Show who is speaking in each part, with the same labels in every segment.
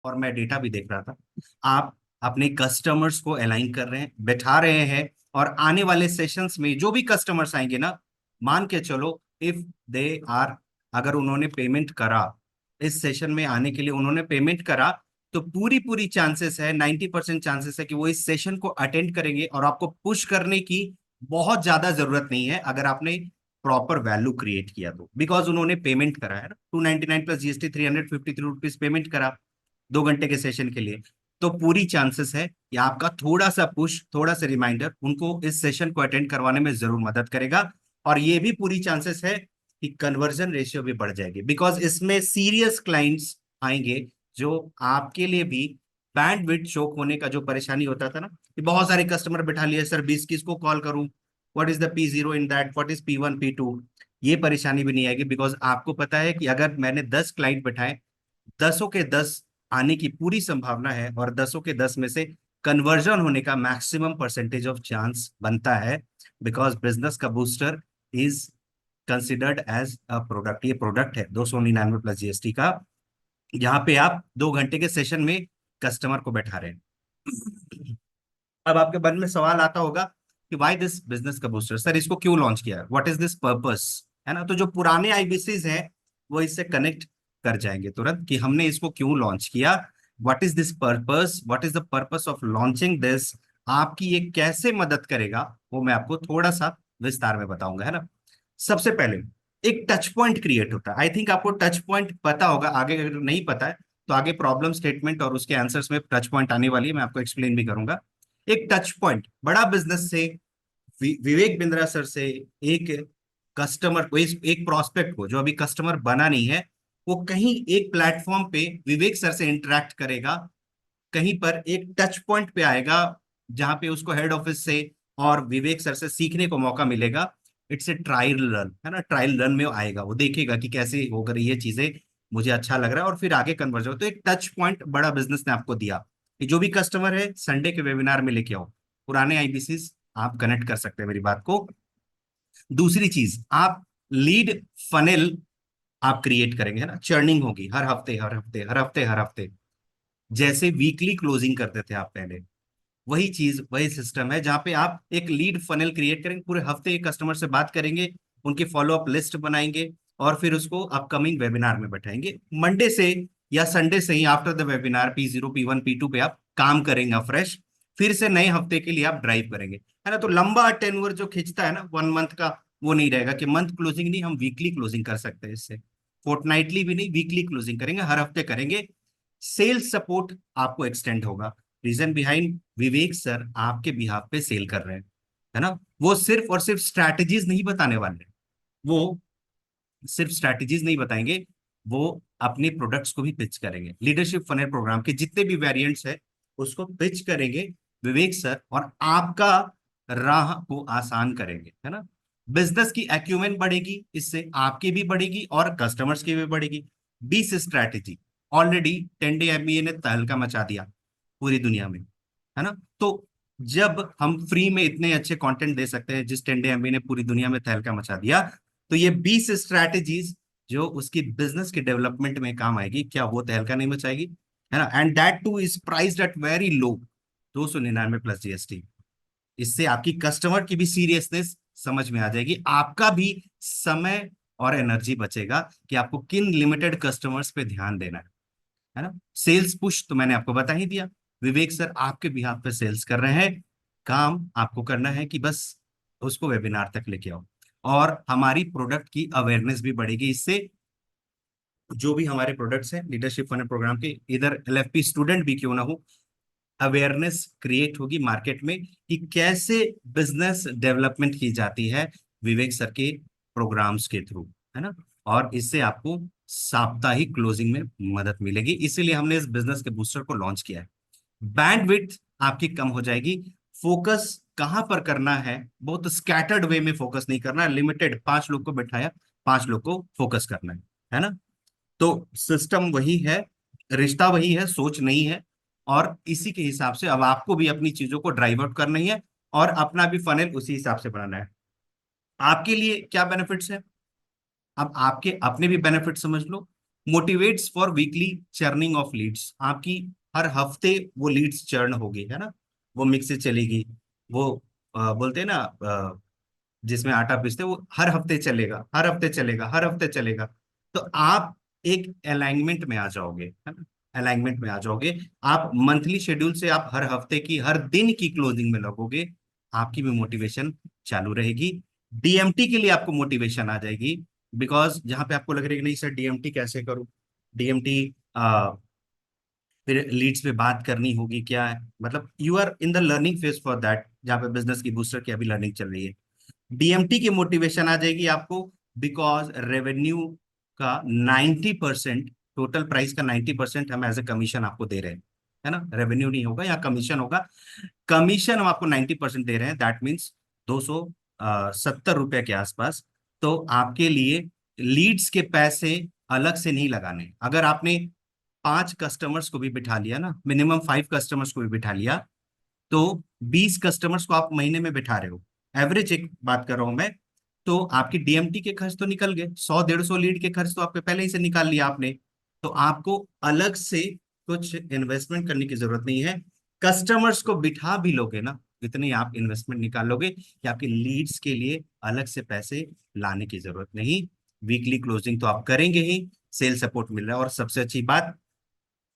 Speaker 1: और मैं डेटा भी देख रहा था, आप अपने कस्टमर्स को अलाइन कर रहे हैं, बैठा रहे हैं, और आने वाले सेशंस में जो भी कस्टमर्स आएंगे ना, मान के चलो, इफ दे आर, अगर उन्होंने पेमेंट करा, इस सेशन में आने के लिए उन्होंने पेमेंट करा, तो पूरी पूरी चांसेस है, 90% चांसेस है कि वो इस सेशन को अटेंड करेंगे, और आपको पुश करने की बहुत ज्यादा जरूरत नहीं है अगर आपने प्रॉपर वैल्यू क्रिएट किया तो, बिकॉज उन्होंने पेमेंट करा है ना, 299 प्लस जीएसटी, ₹353 पेमेंट करा 2 घंटे के सेशन के लिए। तो पूरी चांसेस है कि आपका थोड़ा सा पुश, थोड़ा सा रिमाइंडर उनको इस सेशन को अटेंड करवाने में जरूर मदद करेगा। और ये भी पूरी चांसेस है कि कन्वर्जन रेशियो भी बढ़ जाएगी, बिकॉज इसमें सीरियस क्लाइंट्स आएंगे, जो आपके लिए भी बैंडविड्थ चोक होने का जो परेशानी होता था ना, कि बहुत सारे कस्टमर बिठा लिए, सर 20 किसको कॉल करूं, what is the P0 in that, what is P1 P2, ये परेशानी भी नहीं आएगी, बिकॉज आपको पता है कि अगर मैंने 10 क्लाइंट बैठाए, 10 के 10 आने की पूरी संभावना है, और 10 के 10 में से कन्वर्जन होने का मैक्सिमम परसेंटेज ऑफ चांस बनता है, बिकॉज बिजनेस का booster is considered as a product. ये प्रोडक्ट है 299 प्लस जीएसटी का, यहाँ पे आप 2 घंटे के सेशन में कस्टमर को बैठा रहे हैं। अब आपके मन में सवाल आता होगा कि वाई दिस बिजनेस का बूस्टर, सर इसको क्यों लॉन्च किया, व्हाट इज दिस पर्पस, है ना। तो जो पुराने आईबीसीज हैं वो इससे कनेक्ट कर जाएंगे तुरंत कि हमने इसको क्यों लॉन्च किया, what is this purpose, what is the purpose of launching this, आपकी ये कैसे मदद करेगा, वो मैं आपको थोड़ा सा विस्तार में बताऊंगा, है ना। सबसे पहले एक टच पॉइंट क्रिएट होता है, आई थिंक आपको टच पॉइंट पता होगा, आगे अगर नहीं पता है तो आगे प्रॉब्लम स्टेटमेंट और उसके आंसर्स में टच पॉइंट आने वाली है, मैं आपको एक्सप्लेन भी करूंगा। एक टच पॉइंट बड़ा बिजनेस से, विवेक बिंद्रा सर से, एक कस्टमर को, एक प्रोस्पेक्ट को जो अभी कस्टमर बना नहीं है, वो कहीं एक प्लेटफॉर्म पे विवेक सर से इंटरेक्ट करेगा, कहीं पर एक टच पॉइंट पे आएगा जहां पे उसको हेड ऑफिस से और विवेक सर से सीखने को मौका मिलेगा। इट्स ए ट्रायल रन, है ना, ट्रायल रन में आएगा, वो देखेगा कि कैसे हो रही ये चीजें, मुझे अच्छा लग रहा है, और फिर आगे कन्वर्ज हो। तो एक टच पॉइंट बड़ा बिजनेस ने आपको दिया कि जो भी कस्टमर है संडे के वेबिनार में लेके आओ, पुराने आईबीसी आप कनेक्ट कर सकते हैं मेरी बात को। दूसरी चीज, आप लीड फनेल आप क्रिएट करेंगे, है ना, चर्निंग होगी हर हफ्ते हर हफ्ते हर हफ्ते हर हफ्ते, जैसे वीकली क्लोजिंग करते थे आप पहले, वही चीज वही सिस्टम है, जहां पे आप एक लीड फनल क्रिएट करेंगे, पूरे हफ्ते एक कस्टमर से बात करेंगे, उनकी फॉलोअप लिस्ट बनाएंगे, और फिर उसको अपकमिंग वेबिनार में बैठाएंगे। मंडे से या संडे से ही after the webinar P0 P1 P2 पे आप काम करेंगे फ्रेश, फिर से नए हफ्ते के लिए आप ड्राइव करेंगे, है ना। तो लंबा टेन्योर जो खिंचता है ना 1 मंथ का, वो नहीं रहेगा कि मंथ क्लोजिंग नहीं, हम वीकली क्लोजिंग कर सकते हैं इससे, फोर्टनाइटली भी नहीं, वीकली क्लोजिंग करेंगे, हर हफ्ते करेंगे। सेल्स सपोर्ट आपको एक्सटेंड होगा, रीजन बिहाइंड विवेक सर आपके बिहाफ पे सेल कर रहे हैं, है ना। वो सिर्फ और सिर्फ स्ट्रैटेजीज नहीं बताने वाले, वो सिर्फ स्ट्रैटेजीज नहीं बताएंगे, वो अपने प्रोडक्ट्स को भी पिच करेंगे, लीडरशिप फनल प्रोग्राम के जितने भी वेरिएंट्स है उसको पिच करेंगे विवेक सर, और आपका राह को आसान करेंगे, है ना। बिजनेस की एक्यूमेन बढ़ेगी, इससे आपकी भी बढ़ेगी और कस्टमर्स की भी बढ़ेगी। 20 स्ट्रैटेजी, ऑलरेडी 10 डे MBA ने तहलका मचा दिया पूरी दुनिया में, है ना। तो जब हम फ्री में इतने अच्छे कंटेंट दे सकते हैं, जिस 10 डे MBA ने पूरी दुनिया में तहलका मचा दिया, तो ये 20 स्ट्रैटेजीज जो उसकी बिजनेस के डेवलपमेंट में काम आएगी, क्या वो तहलका नहीं मचाएगी, है ना। And that two is priced at very low, 299 plus GST. इससे आपकी कस्टमर की भी सीरियसनेस समझ में आ जाएगी, आपका भी समय और एनर्जी बचेगा कि आपको किन लिमिटेड कस्टमर्स पे ध्यान देना है ना। सेल्स पुश तो मैंने आपको बता ही दिया, विवेक सर आपके बिहाफ पे सेल्स कर रहे हैं, काम आपको करना है कि बस उसको वेबिनार तक लेके आओ, और हमारी प्रोडक्ट की अवेयरनेस भी बढ़ेगी इससे। जो भी हमारे प्रोडक्ट्स हैं लीडरशिप फनल प्रोग्राम के, इधर LFP स्टूडेंट भी क्यों ना हो, अवेयरनेस क्रिएट होगी मार्केट में कि कैसे बिजनेस डेवलपमेंट की जाती है विवेक सर के प्रोग्राम्स के थ्रू, है ना। और इससे आपको साप्ताहिक क्लोजिंग में मदद मिलेगी, इसीलिए हमने इस बिजनेस के बूस्टर को लॉन्च किया है। बैंडविड्थ आपकी कम हो जाएगी, फोकस कहां पर करना है, बहुत स्कैटर्ड वे में फोकस नहीं करना, लिमिटेड 5 लोग को बैठाया, 5 लोग को फोकस करना है ना। तो सिस्टम वही है, रिश्ता वही है, सोच नहीं है, और इसी के हिसाब से अब आपको भी अपनी चीजों को ड्राइव आउट करना ही है, और अपना भी फनल उसी हिसाब से बनाना है। आपके लिए क्या बेनिफिट्स है, अब आपके अपने भी बेनिफिट समझ लो, motivates for weekly churning of leads, आपकी हर हफ्ते वो लीड्स चर्न होगी, है ना, वो मिक्स से चलेगी। वो बोलते हैं ना, जिसमें आटा पीसते हैं, वो हर हफ्ते चलेगा, हर हफ्ते चलेगा, हर हफ्ते चलेगा। तो आप एक अलाइनमेंट में आ जाओगे, है ना, अलाइनमेंट में आ जाओगे। आप मंथली शेड्यूल से आप हर हफ्ते की, हर दिन की क्लोजिंग में लगोगे, आपकी भी मोटिवेशन चालू रहेगी। डीएमटी के लिए आपको मोटिवेशन आ जाएगी, बिकॉज जहां पे आपको लग रहा है कि नहीं सर डीएमटी कैसे करूं, डीएमटी फिर लीड्स पे बात करनी होगी, क्या है मतलब, you are in the learning phase for that, जहाँ पे बिजनेस की बूस्टर की अभी लर्निंग चल रही है। डीएमटी की मोटिवेशन आ जाएगी आपको, बिकॉज रेवेन्यू का 90%, टोटल प्राइस का 90% हम एज ए कमीशन आपको दे रहे हैं, है ना, रेवेन्यू नहीं होगा या कमीशन होगा। कमीशन हम आपको 90% दे रहे हैं, दैट मीन्स 270 रुपए के आसपास। तो आपके लिए लीड्स के पैसे अलग से नहीं लगाने। अगर आपने 5 कस्टमर्स को भी बिठा लिया ना, मिनिमम 5 कस्टमर्स को भी बिठा लिया, तो 20 कस्टमर्स को आप महीने में बिठा रहे हो, एवरेज एक बात कर रहा हूं मैं, तो आपकी डीएमटी के खर्च तो निकल गए, 100-150 लीड के खर्च तो आपके पहले ही से निकाल लिया आपने। तो आपको अलग से कुछ इन्वेस्टमेंट करने की जरूरत नहीं है। कस्टमर्स को बिठा भी लोगे ना, इतनी आप इन्वेस्टमेंट निकाल लोगे कि आपके लीड्स के लिए अलग से पैसे लाने की जरूरत नहीं। वीकली क्लोजिंग तो आप करेंगे ही, सेल सपोर्ट मिल रहा है, और सबसे अच्छी बात,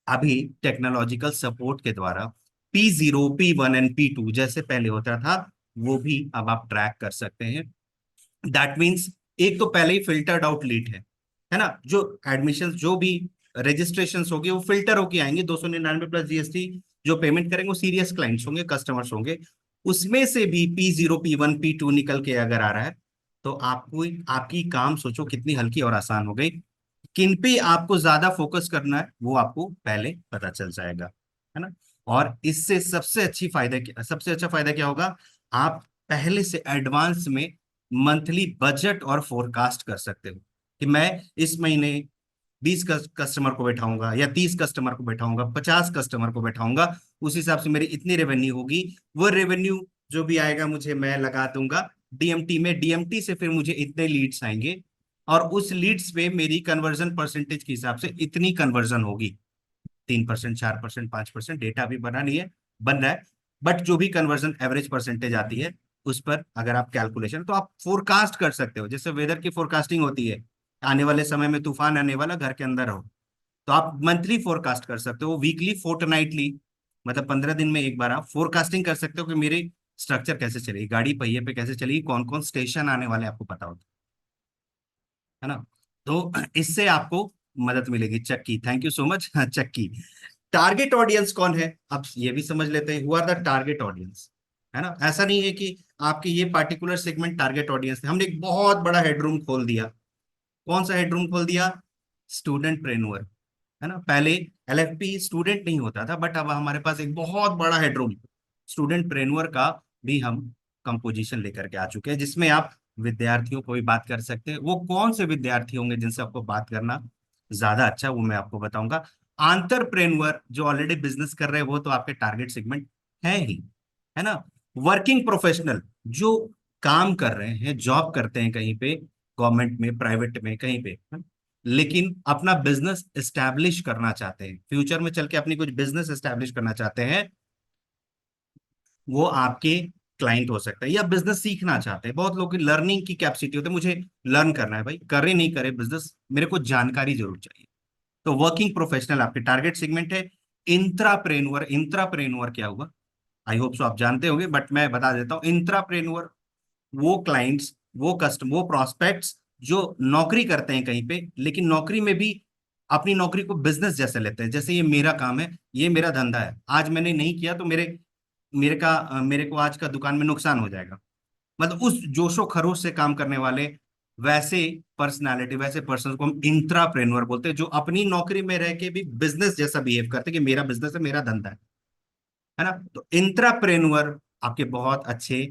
Speaker 1: अभी टेक्नोलॉजिकल सपोर्ट के द्वारा P0, P1 एंड P2 जैसे पहले होता था, वो भी अब आप ट्रैक कर सकते हैं। दैट मीन्स एक तो पहले ही फिल्टर्ड आउट लीड है ना, जो एडमिशन जो भी रजिस्ट्रेशन होगी वो फिल्टर होके आएंगे, 299 प्लस जीएसटी जो पेमेंट करेंगे वो सीरियस क्लाइंट्स होंगे, कस्टमर्स होंगे। उसमें से भी P0, P1, P2 निकल के अगर आ रहा है, तो आपको, आपकी काम सोचो कितनी हल्की और आसान हो गई। किन पे आपको ज्यादा फोकस करना है वो आपको पहले पता चल जाएगा, है ना। और इससे सबसे अच्छा फायदा क्या होगा, आप पहले से एडवांस में मंथली बजट और फोरकास्ट कर सकते हो कि मैं इस महीने 20 कस्टमर को बैठाऊंगा, या 30 कस्टमर को बैठाऊंगा, 50 कस्टमर को बैठाऊंगा, उस हिसाब से मेरी इतनी रेवेन्यू होगी। वो रेवेन्यू जो भी आएगा मुझे, मैं लगा दूंगा डीएमटी में, डीएमटी से फिर मुझे इतने लीड्स आएंगे, और उस लीड्स पे मेरी कन्वर्जन परसेंटेज के हिसाब से इतनी कन्वर्जन होगी, 3%, 4%, 5%, डेटा भी बना नहीं है, बन रहा है। बट जो भी कन्वर्जन एवरेज परसेंटेज आती है, उस पर अगर आप कैलकुलेशन, तो आप फोरकास्ट कर सकते हो, जैसे वेदर की फोरकास्टिंग होती है, आने वाले समय में तूफान आने वाला, घर के अंदर हो, तो आप मंथली फोरकास्ट कर सकते हो, वीकली, फोर्टनाइटली, मतलब 15 दिन में एक बार आप फोरकास्टिंग कर सकते हो कि मेरी स्ट्रक्चर कैसे चलेगी, गाड़ी पहिए पे कैसे चलेगी, कौन कौन स्टेशन आने वाले आपको पता होता है ना। तो इससे आपको मदद मिलेगी। चक्की, थैंक यू सो मच। चक्की, टारगेट ऑडियंस कौन है, अब ये भी समझ लेते हैं, who are the target audience, है ना। ऐसा नहीं है कि आपके ये पार्टिकुलर सेगमेंट टारगेट ऑडियंस है, हमने एक बहुत बड़ा हेडरूम खोल दिया। कौन सा हेडरूम खोल दिया, स्टूडेंट प्रेन्योर, है ना। पहले एलएफपी स्टूडेंट नहीं होता था, बट अब हमारे पास एक बहुत बड़ा हेडरूम स्टूडेंट प्रेन्योर का भी हम कंपोजिशन लेकर के आ चुके हैं, जिसमें आप विद्यार्थियों को भी बात कर सकते हैं। वो कौन से विद्यार्थी होंगे जिनसे आपको बात करना ज्यादा अच्छा, वो मैं आपको बताऊंगा। आंतरप्रेन्योर जो ऑलरेडी बिजनेस कर रहे हैं, वो तो आपके टारगेट सेगमेंट है ही, है ना। वर्किंग प्रोफेशनल जो काम कर रहे हैं, जॉब करते हैं कहीं पे, गवर्नमेंट में, प्राइवेट में, कहीं पे, लेकिन अपना बिजनेस एस्टैब्लिश करना चाहते हैं, फ्यूचर में चल के अपनी कुछ बिजनेस एस्टैब्लिश करना चाहते हैं, वो आपके क्लाइंट हो सकता है। या बिजनेस सीखना चाहते हैं, बहुत लोग की लर्निंग की कैपेसिटी होती है, मुझे लर्न करना है भाई, करे नहीं करे बिजनेस, मेरे को जानकारी जरूर चाहिए। तो वर्किंग प्रोफेशनल आपके टारगेट सेगमेंट है। इंट्राप्रेन्योर, इंट्राप्रेन्योर क्या हुआ, आई होप सो आप जानते होंगे, बट मैं बता देता हूँ। इंट्राप्रेन्योर वो क्लाइंट्स, वो कस्टम, वो प्रोस्पेक्ट्स जो नौकरी करते हैं कहीं पे, लेकिन नौकरी में भी अपनी नौकरी को बिजनेस जैसे लेते हैं, जैसे ये मेरा काम है, ये मेरा धंधा है, आज मैंने नहीं किया तो मेरे को आज का दुकान में नुकसान हो जाएगा। मतलब उस जोशो खरोश से काम करने वाले, वैसे पर्सनालिटी, वैसे पर्सन को हम इंट्राप्रेन्योर बोलते हैं, जो अपनी नौकरी में रह के भी बिजनेस जैसा बिहेव करते हैं कि मेरा बिजनेस है, मेरा धंधा है ना। तो इंट्राप्रेन्योर आपके बहुत अच्छे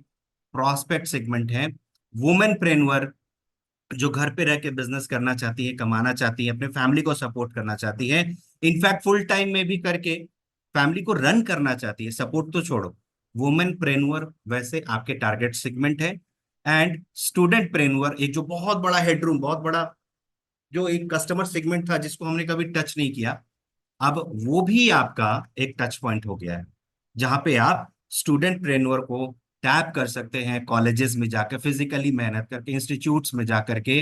Speaker 1: प्रोस्पेक्ट सेगमेंट हैं। वुमेन प्रेन्योर जो घर पे रह के बिजनेस करना चाहती है, कमाना चाहती है, अपने फैमिली को सपोर्ट करना चाहती है, इनफैक्ट फुल टाइम में भी करके फैमिली को रन करना चाहती है, सपोर्ट तो छोड़ो। वुमेन प्रेन्योर वैसे आपके टारगेट सेगमेंट है। एंड स्टूडेंट प्रेन्योर, एक जो बहुत बड़ा हेडरूम, बहुत बड़ा जो एक कस्टमर सेगमेंट था जिसको हमने कभी टच नहीं किया, अब वो भी आपका एक टच पॉइंट हो गया है, जहां पे आप स्टूडेंट ट्रेनर को टैप कर सकते हैं, कॉलेजेस में जाकर फिजिकली मेहनत करके, इंस्टीट्यूट्स में जा करके,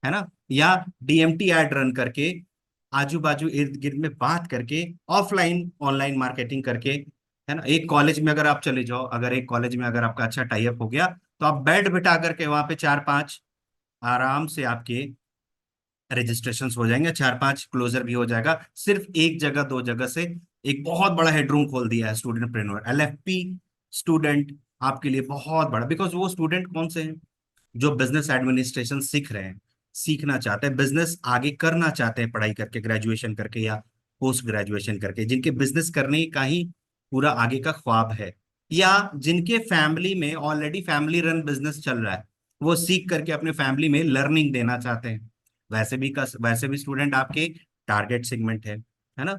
Speaker 1: है ना, या डीएमटी एड रन करके, आजू बाजू इर्द गिर्द में बात करके, ऑफलाइन ऑनलाइन मार्केटिंग करके, है ना। एक कॉलेज में अगर आप चले जाओ, अगर एक कॉलेज में अगर आपका अच्छा टाई अप हो गया, तो आप बैठ बिठा करके वहां पे चार पांच आराम से आपके रजिस्ट्रेशंस हो जाएंगे, चार पांच क्लोजर भी हो जाएगा, सिर्फ एक जगह दो जगह से। एक बहुत बड़ा हेडरूम खोल दिया है स्टूडेंट प्रेन्योर, एलएफपी स्टूडेंट आपके लिए बहुत बड़ा, बिकॉज वो स्टूडेंट कौन से हैं, जो बिजनेस एडमिनिस्ट्रेशन सीख रहे हैं, सीखना चाहते हैं, बिजनेस आगे करना चाहते हैं पढ़ाई करके, ग्रेजुएशन करके या पोस्ट ग्रेजुएशन करके, जिनके बिजनेस करने का ही पूरा आगे का ख्वाब है, या जिनके फैमिली में ऑलरेडी फैमिली रन बिजनेस चल रहा है, वो सीख करके अपने फैमिली में लर्निंग देना चाहते हैं। वैसे भी स्टूडेंट आपके टारगेट सेगमेंट है ना।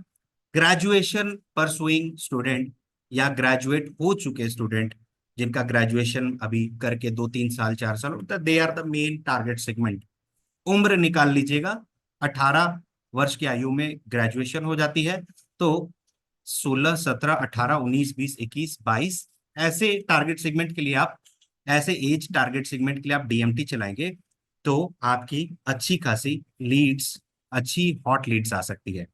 Speaker 1: ग्रेजुएशन परसुइंग स्टूडेंट या ग्रेजुएट हो चुके स्टूडेंट, जिनका ग्रेजुएशन अभी करके 2 3 साल 4 साल होता है, they are the main target segment. उम्र निकाल लीजिएगा, 18 वर्ष की आयु में ग्रेजुएशन हो जाती है, तो 16 17 18 19 20 21 22 ऐसे टारगेट सेगमेंट के लिए आप, ऐसे एज टारगेट सेगमेंट के लिए आप डीएमटी चलाएंगे, तो आपकी अच्छी खासी लीड्स, अच्छी हॉट लीड्स आ सकती है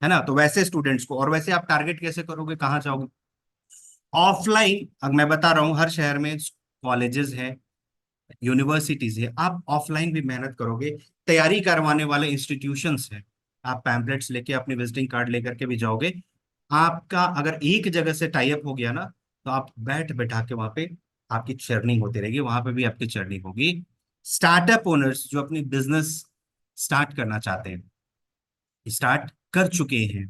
Speaker 1: ना। तो वैसे स्टूडेंट्स को, और वैसे आप टारगेट कैसे करोगे, कहाँ जाओगे, ऑफलाइन। अब मैं बता रहा हूँ, हर शहर में कॉलेजेस हैं, यूनिवर्सिटीज है, आप ऑफलाइन भी मेहनत करोगे, तैयारी करवाने वाले इंस्टीट्यूशंस हैं, आप पैम्पलेट्स लेके अपनी विजिटिंग कार्ड लेकर के भी जाओगे। आपका अगर एक जगह से टाई अप हो गया ना, तो आप बैठ बैठा के वहां पे आपकी चर्निंग होती रहेगी, वहां पे भी आपकी चर्निंग होगी। स्टार्टअप ओनर्स जो अपनी बिजनेस स्टार्ट करना चाहते हैं, स्टार्ट कर चुके हैं,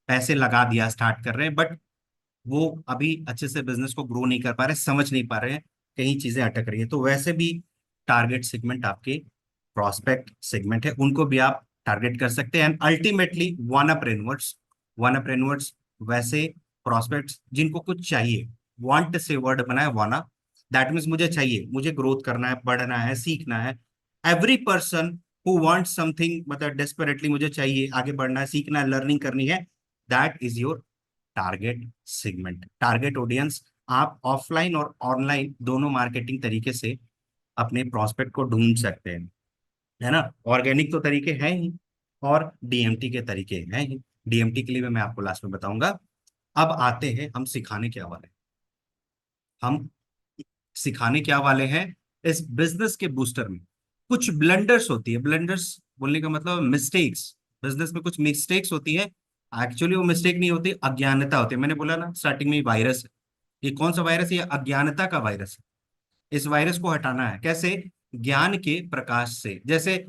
Speaker 1: पैसे लगा दिया, स्टार्ट कर रहे हैं, बट वो अभी अच्छे से बिजनेस को ग्रो नहीं कर पा रहे, समझ नहीं पा रहे हैं, कहीं चीजें अटक रही है, तो वैसे भी टारगेट सेगमेंट आपके प्रोस्पेक्ट सेगमेंट है, उनको भी आप टारगेट कर सकते हैं। एंड अल्टीमेटली वन अप वैसे प्रोस्पेक्ट्स जिनको कुछ चाहिए, वांट से वर्ड बनाए वाना, दैट मीन्स मुझे चाहिए, मुझे ग्रोथ करना है, बढ़ना है, सीखना है। Every person who want something, मतलब डेस्परेटली मुझे चाहिए, आगे बढ़ना है, सीखना है, लर्निंग करनी है, that is your target segment, target audience. आप ऑफलाइन और ऑनलाइन दोनों मार्केटिंग तरीके से अपने प्रोस्पेक्ट को ढूंढ सकते हैं, है ना। ऑर्गेनिक तो तरीके हैं ही, और डीएमटी के तरीके हैं ही। डीएमटी के लिए भी मैं आपको लास्ट में बताऊंगा। अब आते हैं हम सिखाने क्या वाले हैं। हम सिखाने क्या वाले हैं, इस बिजनेस के बूस्टर में कुछ ब्लंडर्स होती है, ब्लंडर्स बोलने का मतलब मिस्टेक्स, बिजनेस में कुछ मिस्टेक्स होती है। एक्चुअली वो मिस्टेक नहीं होती, अज्ञानता होती है। मैंने बोला ना स्टार्टिंग में, वायरस है, ये कौन सा वायरस है, ये अज्ञानता का वायरस है। इस वायरस को हटाना है कैसे, ज्ञान के प्रकाश से। जैसे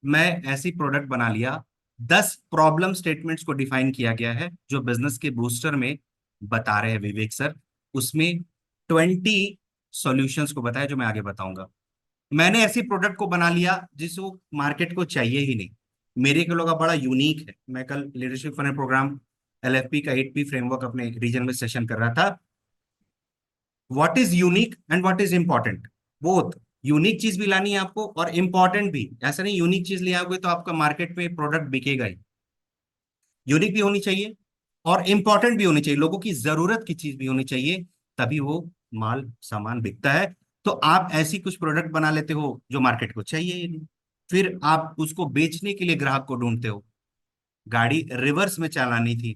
Speaker 1: मैं ऐसी प्रोडक्ट बना लिया, 10 प्रॉब्लम स्टेटमेंट्स को डिफाइन किया गया है जो बिजनेस के बूस्टर में बता रहे हैं विवेक सर, उसमें 20 सॉल्यूशंस को बताया जो मैं आगे बताऊंगा। मैंने ऐसी प्रोडक्ट को बना लिया जिसको मार्केट को चाहिए ही नहीं, मेरे के लोग का बड़ा यूनिक है। मैं कल लीडरशिप फन प्रोग्राम एलएफपी का 8P फ्रेमवर्क अपने रीजन में सेशन कर रहा था। What is unique and what is important, both. Unique चीज भी लानी है आपको, और इंपॉर्टेंट भी। ऐसा नहीं यूनिक चीज ले आओगे तो आपका मार्केट में प्रोडक्ट बिकेगा ही, यूनिक भी होनी चाहिए और इंपॉर्टेंट भी होनी चाहिए, लोगों की जरूरत की चीज भी होनी चाहिए, तभी वो माल सामान बिकता है। तो आप ऐसी कुछ प्रोडक्ट बना लेते हो जो मार्केट को चाहिए ही नहीं, फिर आप उसको बेचने के लिए ग्राहक को ढूंढते हो। गाड़ी रिवर्स में चलानी थी,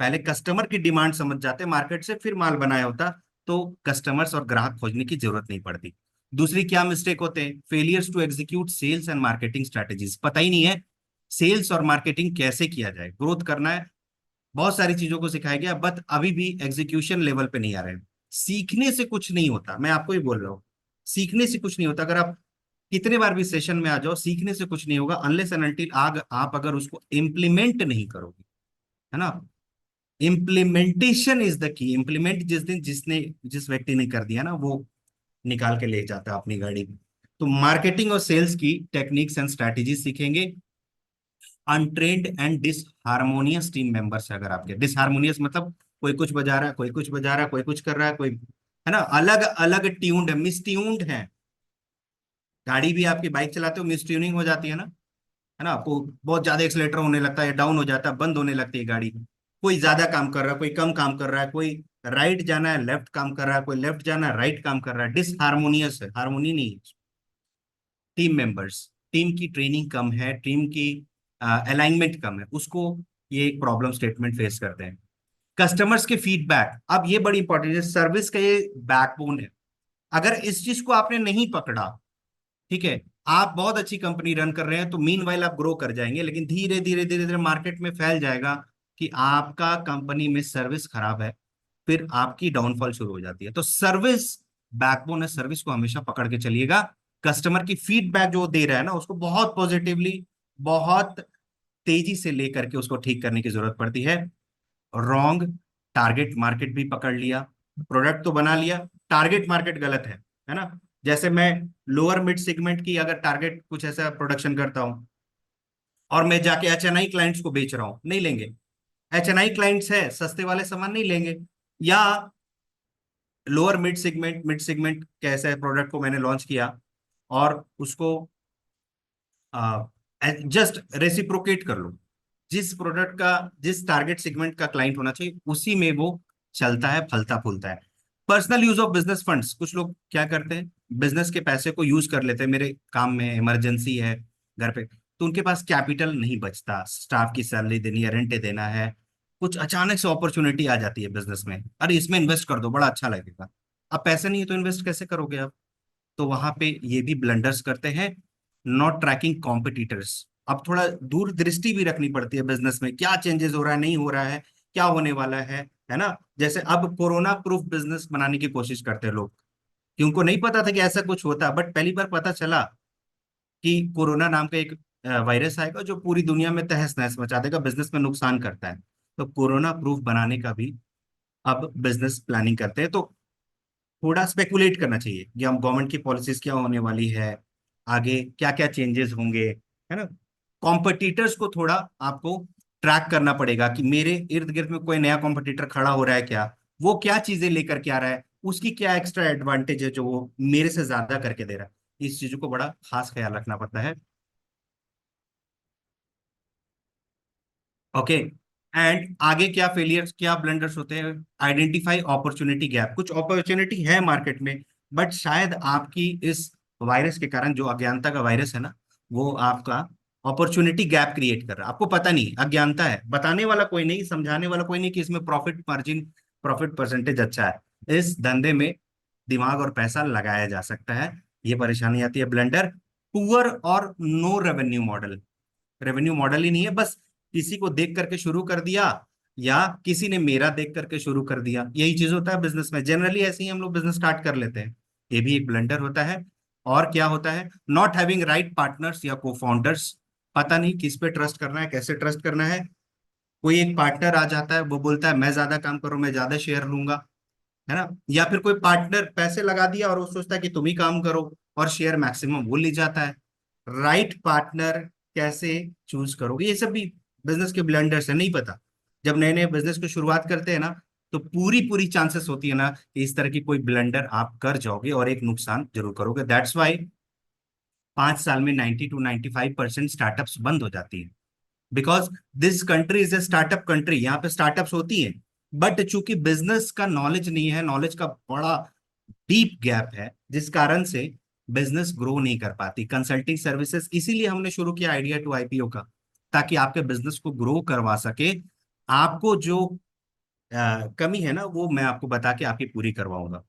Speaker 1: पहले कस्टमर की डिमांड समझ जाते मार्केट से, फिर माल बनाया होता, तो कस्टमर्स और ग्राहक खोजने की जरूरत नहीं पड़ती। दूसरी क्या मिस्टेक होते हैं, failures to execute sales and marketing strategies, पता ही नहीं है सेल्स और मार्केटिंग कैसे किया जाए, ग्रोथ करना है, बहुत सारी चीजों को सिखाया गया, बट अभी भी एग्जीक्यूशन लेवल पे नहीं आ रहे हैं। सीखने से कुछ नहीं होता, मैं आपको ही बोल रहा हूँ, सीखने से कुछ नहीं होता। अगर आप कितने बार भी सेशन में आ जाओ, सीखने से कुछ नहीं होगा, अनलेस एंड अनटिल आग आप अगर उसको इम्प्लीमेंट नहीं करोगे, है ना। Implementation is the key, implement जिस दिन जिस व्यक्ति ने कर दिया ना, वो निकाल के ले जाता है अपनी गाड़ी में। तो मार्केटिंग और सेल्स की टेक्निक्स एंड स्ट्रैटेजी सीखेंगे। अनट्रेन्ड एंड डिसहार्मोनियस टीम मेंबर्स है अगर आपके, डिसहार्मोनियस मतलब कोई कुछ बजा रहा है, कोई कुछ बजा रहा है, कोई कुछ कर रहा है, कोई, है ना, अलग अलग ट्यून्ड है, मिस ट्यून्ड है। गाड़ी भी आपकी, बाइक चलाते हो मिस ट्यूनिंग हो जाती है ना, है ना, आपको बहुत ज्यादा एक्सलेटर होने लगता है, डाउन हो जाता है, बंद होने लगती है गाड़ी। कोई ज्यादा काम कर रहा है, कोई कम काम कर रहा है, कोई राइट जाना है लेफ्ट काम कर रहा है, कोई लेफ्ट जाना है राइट काम कर रहा है, डिसहारमोनियस है, हारमोनी नहीं है। टीम मेंबर्स, टीम की ट्रेनिंग कम है, टीम की अलाइनमेंट कम है, उसको ये एक प्रॉब्लम स्टेटमेंट फेस करते हैं। कस्टमर्स के फीडबैक, अब ये बड़ी इंपॉर्टेंट है, सर्विस का ये बैकबोन है। अगर इस चीज को आपने नहीं पकड़ा, ठीक है, आप बहुत अच्छी कंपनी रन कर रहे हैं तो मीन वाइल आप ग्रो कर जाएंगे, लेकिन धीरे धीरे धीरे धीरे मार्केट में फैल जाएगा कि आपका कंपनी में सर्विस खराब है, फिर आपकी डाउनफॉल शुरू हो जाती है। तो सर्विस बैकबोन है, सर्विस को हमेशा पकड़ के चलिएगा। कस्टमर की फीडबैक जो दे रहा है ना, उसको बहुत पॉजिटिवली, बहुत तेजी से लेकर के उसको ठीक करने की जरूरत पड़ती है। रॉन्ग टारगेट मार्केट भी पकड़ लिया, प्रोडक्ट तो बना लिया, टारगेट मार्केट गलत है ना। जैसे मैं लोअर मिड सेगमेंट की अगर टारगेट कुछ ऐसा प्रोडक्शन करता हूं और मैं जाके एचएनआई क्लाइंट्स को बेच रहा हूं, नहीं लेंगे। एचएनआई क्लाइंट्स है, सस्ते वाले सामान नहीं लेंगे। या लोअर मिड सेगमेंट कैसे प्रोडक्ट को मैंने लॉन्च किया और उसको जस्ट रेसिप्रोकेट कर लो, जिस प्रोडक्ट का, जिस टारगेट सेगमेंट का क्लाइंट होना चाहिए उसी में वो चलता है, फलता फूलता है। Personal use of business funds, कुछ लोग क्या करते हैं, बिजनेस के पैसे को यूज कर लेते हैं, मेरे काम में इमरजेंसी है घर पे, तो उनके पास कैपिटल नहीं बचता, स्टाफ की सैलरी देनी है, रेंट देना है, कुछ अचानक से अपॉर्चुनिटी आ जाती है बिजनेस में, अरे इसमें इन्वेस्ट कर दो बड़ा अच्छा लगेगा। अब पैसे नहीं है तो इन्वेस्ट कैसे करोगे आप? तो वहां पे ये भी ब्लंडर्स करते हैं। नॉट ट्रैकिंग कॉम्पिटिटर्स, अब थोड़ा दूरदृष्टि भी रखनी पड़ती है बिजनेस में, क्या चेंजेस हो रहा है, नहीं हो रहा है, क्या होने वाला है ना। जैसे अब कोरोना प्रूफ बिजनेस बनाने की कोशिश करते हैं लोग, कि उनको नहीं पता था कि ऐसा कुछ होता है, बट पहली बार पता चला कि कोरोना नाम का एक वायरस आएगा जो पूरी दुनिया में तहस नहस मचा देगा, बिजनेस में नुकसान करता है। तो कोरोना प्रूफ बनाने का भी अब बिजनेस प्लानिंग करते हैं। तो थोड़ा स्पेकुलेट करना चाहिए कि हम गवर्नमेंट की पॉलिसीज क्या होने वाली है, आगे क्या क्या चेंजेस होंगे, है ना। कॉम्पिटिटर्स को थोड़ा आपको ट्रैक करना पड़ेगा कि मेरे इर्द गिर्द में कोई नया कॉम्पिटिटर खड़ा हो रहा है क्या, वो क्या चीजें लेकर के आ रहा है, उसकी क्या एक्स्ट्रा एडवांटेज है जो वो मेरे से ज्यादा करके दे रहा है। इस चीजों को बड़ा खास ख्याल रखना पड़ता है। ओके। एंड आगे क्या फेलियर्स, क्या ब्लंडर्स होते हैं, आइडेंटिफाई अपॉर्चुनिटी गैप, कुछ अपॉर्चुनिटी है मार्केट में, बट शायद आपकी इस वायरस के कारण, जो अज्ञानता का वायरस है ना, वो आपका अपॉर्चुनिटी गैप क्रिएट कर रहा है, आपको पता नहीं, अज्ञानता है, बताने वाला कोई नहीं, समझाने वाला कोई नहीं कि इसमें प्रॉफिट मार्जिन, प्रॉफिट परसेंटेज अच्छा है, इस धंधे में दिमाग और पैसा लगाया जा सकता है। ये परेशानी आती है, ब्लंडर। पुअर और no revenue model, revenue model ही नहीं है, बस किसी को देख करके शुरू कर दिया, या किसी ने मेरा देख करके शुरू कर दिया, यही चीज होता है बिजनेस में, जनरली ऐसे ही हम लोग बिजनेस स्टार्ट कर लेते हैं। ये भी एक ब्लंडर होता है। और क्या होता है, नॉट हैविंग राइट पार्टनर्स या को फाउंडर्स, पता नहीं किस पे ट्रस्ट करना है, कैसे ट्रस्ट करना है। कोई एक पार्टनर आ जाता है, वो बोलता है मैं ज्यादा काम करूं, मैं ज्यादा शेयर लूंगा, है ना। या फिर कोई पार्टनर पैसे लगा दिया और वो सोचता है कि तुम ही काम करो, और शेयर मैक्सिमम वो ले जाता है। राइट पार्टनर कैसे चूज करोगे, ये सब भी बिजनेस के ब्लंडर्स है, नहीं पता। जब नए नए बिजनेस को शुरुआत करते हैं ना, तो पूरी पूरी चांसेस होती है ना कि इस तरह की कोई ब्लंडर आप कर जाओगे और एक नुकसान जरूर करोगे। दैट्स वाई 5 साल में 90 to 95% स्टार्टअप्स बंद हो जाती है, because this country is a startup country, यहाँ पे स्टार्टअप्स होती हैं, बट चूंकि बिजनेस का नॉलेज नहीं है, नॉलेज का बड़ा डीप गैप है, जिस कारण से बिजनेस ग्रो नहीं कर पाती। कंसल्टिंग सर्विसेज इसीलिए हमने शुरू किया आइडिया टू आईपीओ का, ताकि आपके बिजनेस को ग्रो करवा सके। आपको जो कमी है ना, वो मैं आपको बता के आपकी पूरी करवाऊंगा।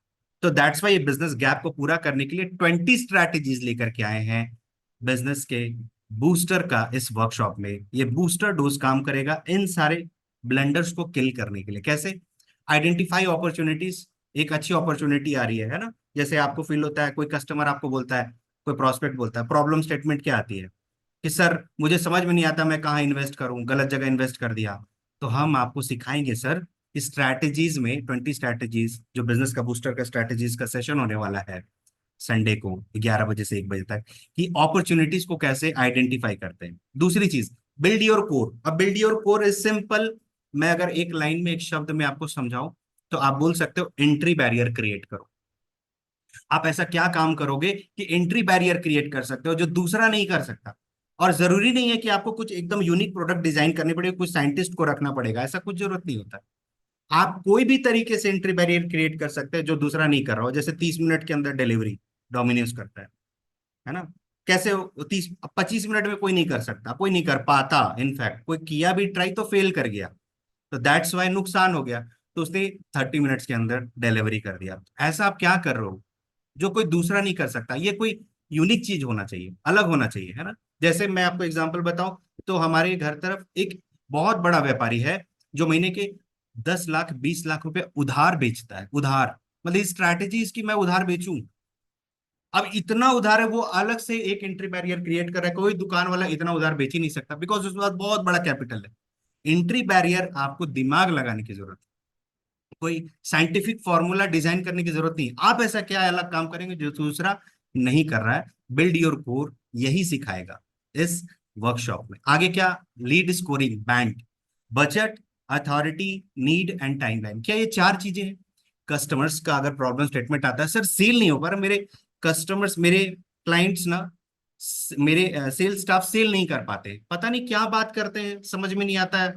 Speaker 1: तो दैट्स वाई ये बिजनेस गैप को पूरा करने के लिए 20 स्ट्रैटेजीज लेकर के आए हैं बिजनेस के बूस्टर का इस वर्कशॉप में। ये बूस्टर डोज काम करेगा इन सारे ब्लंडर्स को किल करने के लिए। कैसे? आइडेंटिफाई अपॉर्चुनिटीज, एक अच्छी अपॉर्चुनिटी आ रही है ना, जैसे आपको फील होता है, कोई कस्टमर आपको बोलता है, कोई प्रोस्पेक्ट बोलता है, प्रॉब्लम स्टेटमेंट क्या आती है कि सर मुझे समझ में नहीं आता, मैं कहाँ इन्वेस्ट करूं, गलत जगह इन्वेस्ट कर दिया। तो हम आपको सिखाएंगे सर, स्ट्रैटेजीज में 20 स्ट्रैटेजीज, जो बिजनेस का बूस्टर का स्ट्रैटेजीज का सेशन होने वाला है संडे को 11 बजे से 1 बजे तक, कि अपॉर्चुनिटीज को कैसे आइडेंटिफाई करते हैं। दूसरी चीज, बिल्ड योर कोर। अब build your core is simple, मैं अगर एक लाइन में, एक शब्द में आपको समझाऊं, तो आप बोल सकते हो एंट्री बैरियर क्रिएट करो। आप ऐसा क्या काम करोगे कि एंट्री बैरियर क्रिएट कर सकते हो जो दूसरा नहीं कर सकता। और जरूरी नहीं है कि आपको कुछ एकदम यूनिक प्रोडक्ट डिजाइन करनी पड़ेगी, कुछ साइंटिस्ट को रखना पड़ेगा, ऐसा कुछ जरूरत नहीं होता। आप कोई भी तरीके से एंट्री बैरियर क्रिएट कर सकते हैं जो दूसरा नहीं कर रहा हो। जैसे 30 मिनट के अंदर डिलीवरी डोमिनोज करता है ना। कैसे 30 25 मिनट में कोई नहीं कर सकता, कोई नहीं कर पाता, इनफैक्ट कोई किया भी ट्राई तो फेल कर गया, तो दैट्स वाई नुकसान हो गया। तो उसने 30 मिनट्स के अंदर डिलीवरी कर दिया। ऐसा आप क्या कर रहे हो जो कोई दूसरा नहीं कर सकता? ये कोई यूनिक चीज होना चाहिए, अलग होना चाहिए, है ना। जैसे मैं आपको एग्जांपल बताऊं, तो हमारे घर तरफ एक बहुत बड़ा व्यापारी है जो महीने के 10 लाख 20 लाख रुपए उधार बेचता है, उधार। मतलब स्ट्रैटेजी इसकी, मैं उधार बेचूं। अब इतना उधार है, वो अलग से एक एंट्री बैरियर क्रिएट कर रहा है। कोई दुकान वाला इतना उधार बेच ही नहीं सकता, बिकॉज उसके पास बहुत बड़ा कैपिटल है। एंट्री बैरियर आपको दिमाग लगाने की जरूरत है, कोई साइंटिफिक फॉर्मूला डिजाइन करने की जरूरत नहीं। आप ऐसा क्या अलग काम करेंगे जो दूसरा नहीं कर रहा है? बिल्ड योर कोर यही सिखाएगा इस वर्कशॉप में। आगे क्या? Lead scoring band, budget, authority, need and timeline. क्या ये चार चीजें हैं? कस्टमर्स का अगर प्रॉब्लम स्टेटमेंट आता है, सर सेल नहीं हो पा रहा, मेरे कस्टमर्स, मेरे क्लाइंट्स ना, मेरे सेल्स स्टाफ सेल नहीं कर पाते, पता नहीं क्या बात करते हैं, समझ में नहीं आता है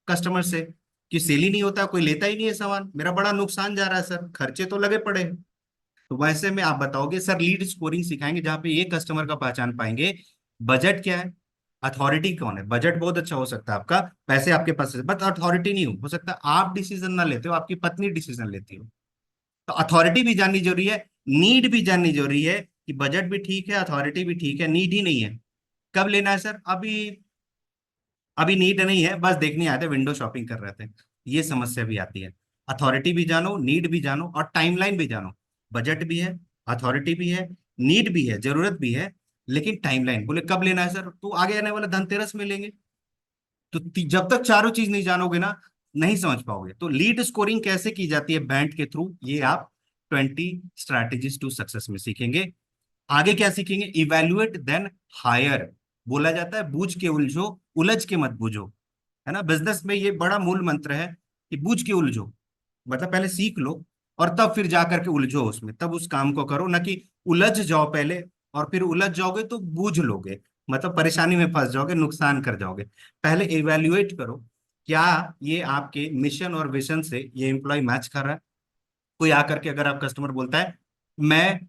Speaker 1: कस्टमर से कि सेल ही नहीं होता, कोई लेता ही नहीं है सामान, मेरा बड़ा नुकसान जा रहा है सर, खर्चे तो लगे पड़े हैं। तो वैसे में आप बताओगे सर लीड स्कोरिंग सिखाएंगे जहां पे ये कस्टमर का पहचान पाएंगे। बजट क्या है? अथॉरिटी कौन है? बजट बहुत अच्छा हो सकता है आपका, पैसे आपके पास है, बट अथॉरिटी नहीं हो सकता आप डिसीजन ना लेते हो, आपकी पत्नी डिसीजन लेती हो। तो अथॉरिटी भी जाननी जरूरी है, नीड भी जाननी जरूरी है, कि बजट भी ठीक है, अथॉरिटी भी ठीक है, नीड ही नहीं है। कब लेना है सर? अभी। अभी नीड नहीं है, बस देखने आए थे, विंडो शॉपिंग कर रहे थे। ये समस्या भी आती है। अथॉरिटी भी जानो, नीड भी जानो, और टाइमलाइन भी जानो। बजट भी है, अथॉरिटी भी है, नीड भी है, जरूरत भी है, लेकिन टाइमलाइन बोले कब लेना है सर? तो आगे आने वाला धनतेरस में लेंगे। तो जब तक चारों चीज नहीं जानोगे ना, नहीं समझ पाओगे। तो लीड स्कोरिंग कैसे की जाती है बैंक के थ्रू, ये आप 20 स्ट्रैटेजीज टू सक्सेस में सीखेंगे। आगे क्या सीखेंगे? Evaluate then hire. बोला जाता है बूझ के उलझो, उलझ के मत बूझो, है ना। बिजनेस में ये बड़ा मूल मंत्र है कि बूझ के उलझो, मतलब पहले सीख लो और तब फिर जा करके उलझो उसमें, तब उस काम को करो, ना कि उलझ जाओ पहले और फिर उलझ जाओगे तो बूझ लोगे, मतलब परेशानी में फंस जाओगे, नुकसान कर जाओगे। पहले इवेल्युएट करो, क्या ये आपके मिशन और विजन से ये एम्प्लॉय मैच कर रहा है। कोई आकर के अगर आप कस्टमर बोलता है मैं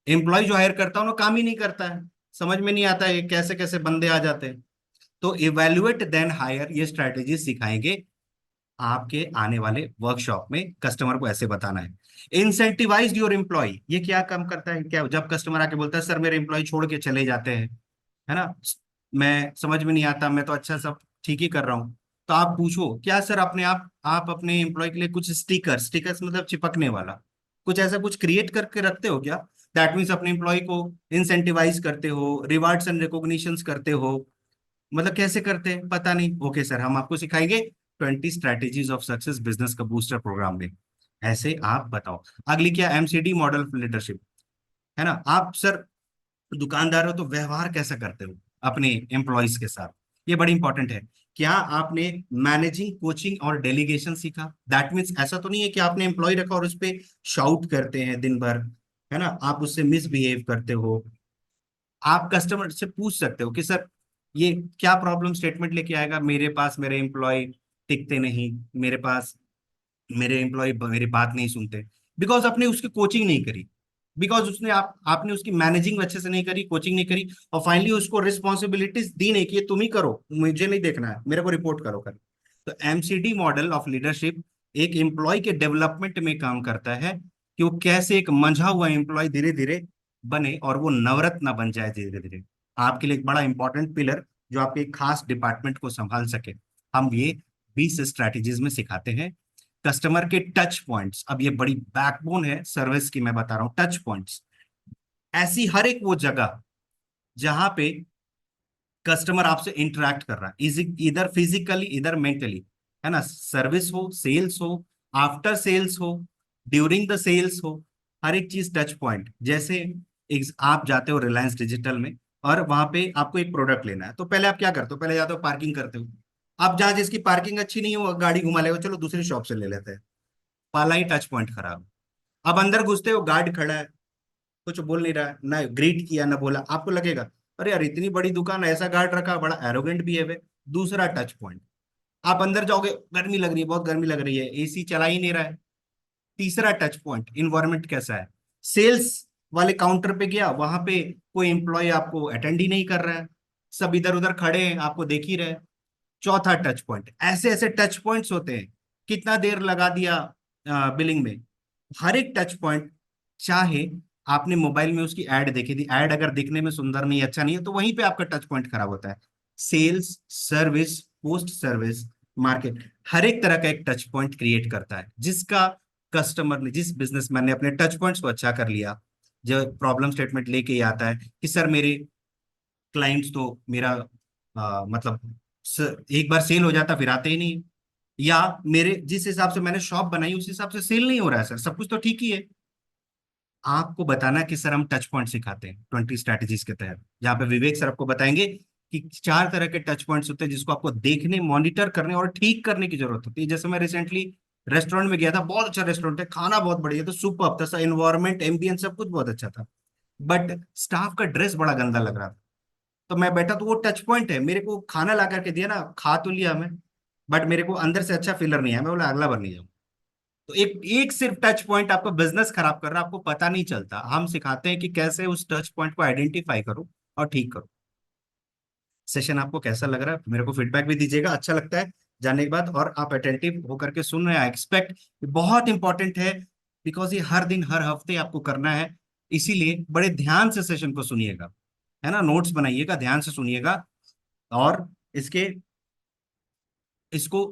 Speaker 1: एम्प्लॉय जो हायर करता हूँ ना काम ही नहीं करता है, समझ में नहीं आता है कैसे कैसे बंदे आ जाते हैं। तो इवेल्युएट देन हायर ये स्ट्रैटेजी सिखाएंगे आपके आने वाले वर्कशॉप में। कस्टमर को ऐसे बताना है। इंसेंटिवाइज योर एम्प्लॉय, ये क्या काम करता है? क्या जब कस्टमर आके बोलता है सर मेरे एम्प्लॉय छोड़ के चले जाते हैं, है ना, मैं समझ में नहीं आता, मैं तो अच्छा सब ठीक ही कर रहा हूँ, तो आप पूछो क्या सर अपने आप अपने एम्प्लॉय के लिए कुछ स्टिकर्स, स्टिकर्स मतलब चिपकने वाला, कुछ ऐसा कुछ क्रिएट करके रखते हो क्या? दैट मीन्स अपने एम्प्लॉय को इंसेंटिवाइज करते हो, रिवार्ड्स एंड रिकॉग्निशंस करते हो। मतलब कैसे करते हैं पता नहीं, ओके सर हम आपको सिखाएंगे 20 स्ट्रैटेजीज ऑफ सक्सेस बिजनेस का बूस्टर प्रोग्राम में। ऐसे आप बताओ। अगली क्या? एमसीडी मॉडल लीडरशिप, है ना। आप सर दुकानदार हो तो व्यवहार कैसा करते हो अपने एम्प्लॉयज के साथ, ये बड़ी इंपॉर्टेंट है। क्या आपने मैनेजिंग, कोचिंग और डेलीगेशन सीखा? दैट मीन्स ऐसा तो नहीं है कि आपने एम्प्लॉय रखा और उस पर शाउट करते हैं दिन भर, है ना, आप उससे मिसबिहेव करते हो। आप कस्टमर से पूछ सकते हो कि सर ये क्या प्रॉब्लम स्टेटमेंट लेके आएगा मेरे पास, मेरे एम्प्लॉय टिकते नहीं मेरे पास, मेरे एम्प्लॉय मेरी बात नहीं सुनते, बिकॉज आपने उसकी कोचिंग नहीं करी, बिकॉज उसने आपने उसकी मैनेजिंग अच्छे से नहीं करी, कोचिंग नहीं करी, और फाइनली उसको रिस्पॉन्सिबिलिटीज दी नहीं कि ये तुम ही करो, मुझे नहीं देखना है, मेरे को रिपोर्ट करो कर। तो एमसीडी मॉडल ऑफ लीडरशिप एक एम्प्लॉय के डेवलपमेंट में काम करता है कि वो कैसे एक मंझा हुआ एम्प्लॉय धीरे धीरे बने और वो नवरत्न बन जाए धीरे धीरे। आपके लिए एक बड़ा इंपॉर्टेंट पिलर जो आपके एक खास डिपार्टमेंट को संभाल सके, हम ये 20 स्ट्रैटेजीज में सिखाते हैं। कस्टमर के टच पॉइंट्स, अब ये बड़ी बैकबोन है सर्विस की, मैं बता रहा हूं टच पॉइंट्स, ऐसी हर एक वो जगह जहां पे कस्टमर आपसे इंटरेक्ट कर रहा है, इधर फिजिकली इधर मेंटली, है ना, सर्विस हो, सेल्स हो, आफ्टर सेल्स हो, ड्यूरिंग द सेल्स हो, हर एक चीज टच पॉइंट। जैसे आप जाते हो रिलायंस डिजिटल में और वहां पे आपको एक प्रोडक्ट लेना है, तो पहले आप क्या करते हो? पहले जाते हो पार्किंग करते हो। आप जहां जिसकी पार्किंग अच्छी नहीं हो गाड़ी घुमा ले, चलो दूसरी शॉप से ले लेते हैं, पहला ही टच पॉइंट खराब। अब अंदर घुसते हो, गार्ड खड़ा है, कुछ बोल नहीं रहा है, ना ग्रीट किया ना बोला, आपको लगेगा अरे यार इतनी बड़ी दुकान, ऐसा गार्ड रखा, बड़ा एरोगेंट भी है वे। दूसरा टच पॉइंट, आप अंदर जाओगे, गर्मी लग रही है, बहुत गर्मी लग रही है, एसी चला ही नहीं रहा है। तीसरा टच पॉइंट, इन्वायरमेंट कैसा है। सेल्स वाले काउंटर पे गया, वहां पे कोई एम्प्लॉय आपको अटेंड ही नहीं कर रहा है, सब इधर उधर खड़े हैं, आपको देख ही रहे हैं। चौथा टच पॉइंट, ऐसे ऐसे टच पॉइंट्स होते हैं, कितना देर लगा दिया बिलिंग में। हर एक टच पॉइंट, चाहे आपने मोबाइल में उसकी एड देखी थी, एड अगर दिखने में सुंदर नहीं, अच्छा नहीं है, तो वहीं पे आपका टच पॉइंट खराब होता है। Sales, service, post service, market, हर एक तरह का एक टच पॉइंट क्रिएट करता है, जिसका कस्टमर ने, जिस बिजनेसमैन ने अपने टच पॉइंट्स को अच्छा कर लिया, जो प्रॉब्लम स्टेटमेंट लेके ही आता है कि सर मेरे क्लाइंट्स तो मेरा मतलब एक बार सेल हो जाता फिर आते ही नहीं, या मेरे जिस हिसाब से मैंने शॉप बनाई उस हिसाब से सेल नहीं हो रहा है सर, सब कुछ तो ठीक ही है। आपको बताना कि सर हम टच पॉइंट सिखाते हैं 20 स्ट्रैटेजीज के तहत, जहां पे विवेक सर आपको बताएंगे कि 4 तरह के टच पॉइंट्स होते हैं जिसको आपको देखने, मॉनिटर करने और ठीक करने की जरूरत होती है। जैसे मैं रिसेंटली रेस्टोरेंट में गया था, बहुत अच्छा रेस्टोरेंट है, खाना बहुत बढ़िया था, सुपर्ब था, एनवायरमेंट, एम्बियंस सब कुछ बहुत अच्छा था, बट स्टाफ का ड्रेस बड़ा गंदा लग रहा था। तो मैं बैठा, तो वो टच पॉइंट है, मेरे को खाना ला करके दिया ना, खा तो लिया मैं, बट मेरे को अंदर से अच्छा फीलर नहीं आया, मैं बोला अगला बार नहीं जाऊँ। तो एक एक सिर्फ टच पॉइंट आपका बिजनेस खराब कर रहा है, आपको पता नहीं चलता। हम सिखाते हैं कि कैसे उस टच पॉइंट को आइडेंटिफाई करो और ठीक करो। सेशन आपको कैसा लग रहा है, मेरे को फीडबैक भी दीजिएगा, अच्छा लगता है जानने के बाद, और आप अटेंटिव होकर के सुन रहे हैं, आई एक्सपेक्ट, बहुत इंपॉर्टेंट है, बिकॉज ये हर दिन हर हफ्ते आपको करना है। इसीलिए बड़े ध्यान से सेशन को सुनिएगा, है ना, नोट्स बनाइएगा, ध्यान से सुनिएगा। और इसके इसको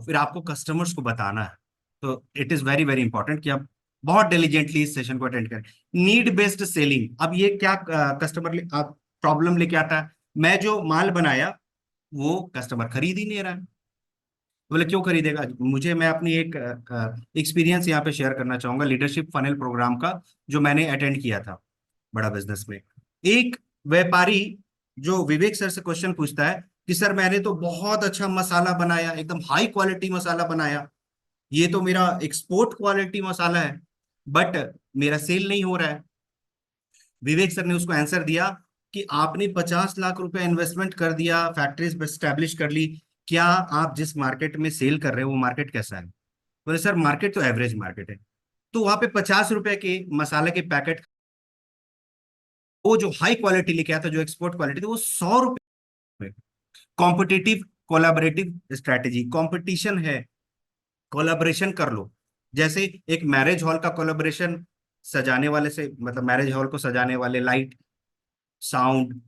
Speaker 1: फिर आपको कस्टमर्स को बताना है। तो it is very very important कि आप बहुत डिलीजेंटली इस सेशन को अटेंड करें। नीड बेस्ड सेलिंग, अब ये क्या कस्टमर आप प्रॉब्लम लेके आता है, मैं जो माल बनाया वो कस्टमर खरीद ही नहीं रहा है। बोले क्यों खरीदेगा मुझे, मैं अपनी एक एक्सपीरियंस यहाँ पे शेयर करना चाहूंगा, लीडरशिप फनल प्रोग्राम का, जो मैंने अटेंड किया था बड़ा बिजनेस में। एक व्यापारी जो विवेक सर से क्वेश्चन पूछता है कि सर मैंने तो बहुत अच्छा मसाला बनाया, एकदम हाई क्वालिटी मसाला बनाया, ये तो मेरा एक्सपोर्ट क्वालिटी मसाला है, बट मेरा सेल नहीं हो रहा है। विवेक सर ने उसको आंसर दिया कि आपने 50 लाख रुपए इन्वेस्टमेंट कर दिया, फैक्ट्रीज स्टैब्लिश कर ली, क्या आप जिस मार्केट में सेल कर रहे हो वो मार्केट कैसा है। बोले सर मार्केट तो एवरेज मार्केट है। तो वहां पे 50 रुपए के मसाले के पैकेट, वो जो हाई क्वालिटी लेके आया था, जो एक्सपोर्ट क्वालिटी थी, वो 100 रुपए। कॉम्पिटिटिव कोलाबरेटिव स्ट्रैटेजी, कंपटीशन है, कोलाबरेशन कर लो। जैसे एक मैरिज हॉल का कोलाबरेशन, सजाने वाले से, मतलब मैरिज हॉल को सजाने वाले, लाइट, साउंड,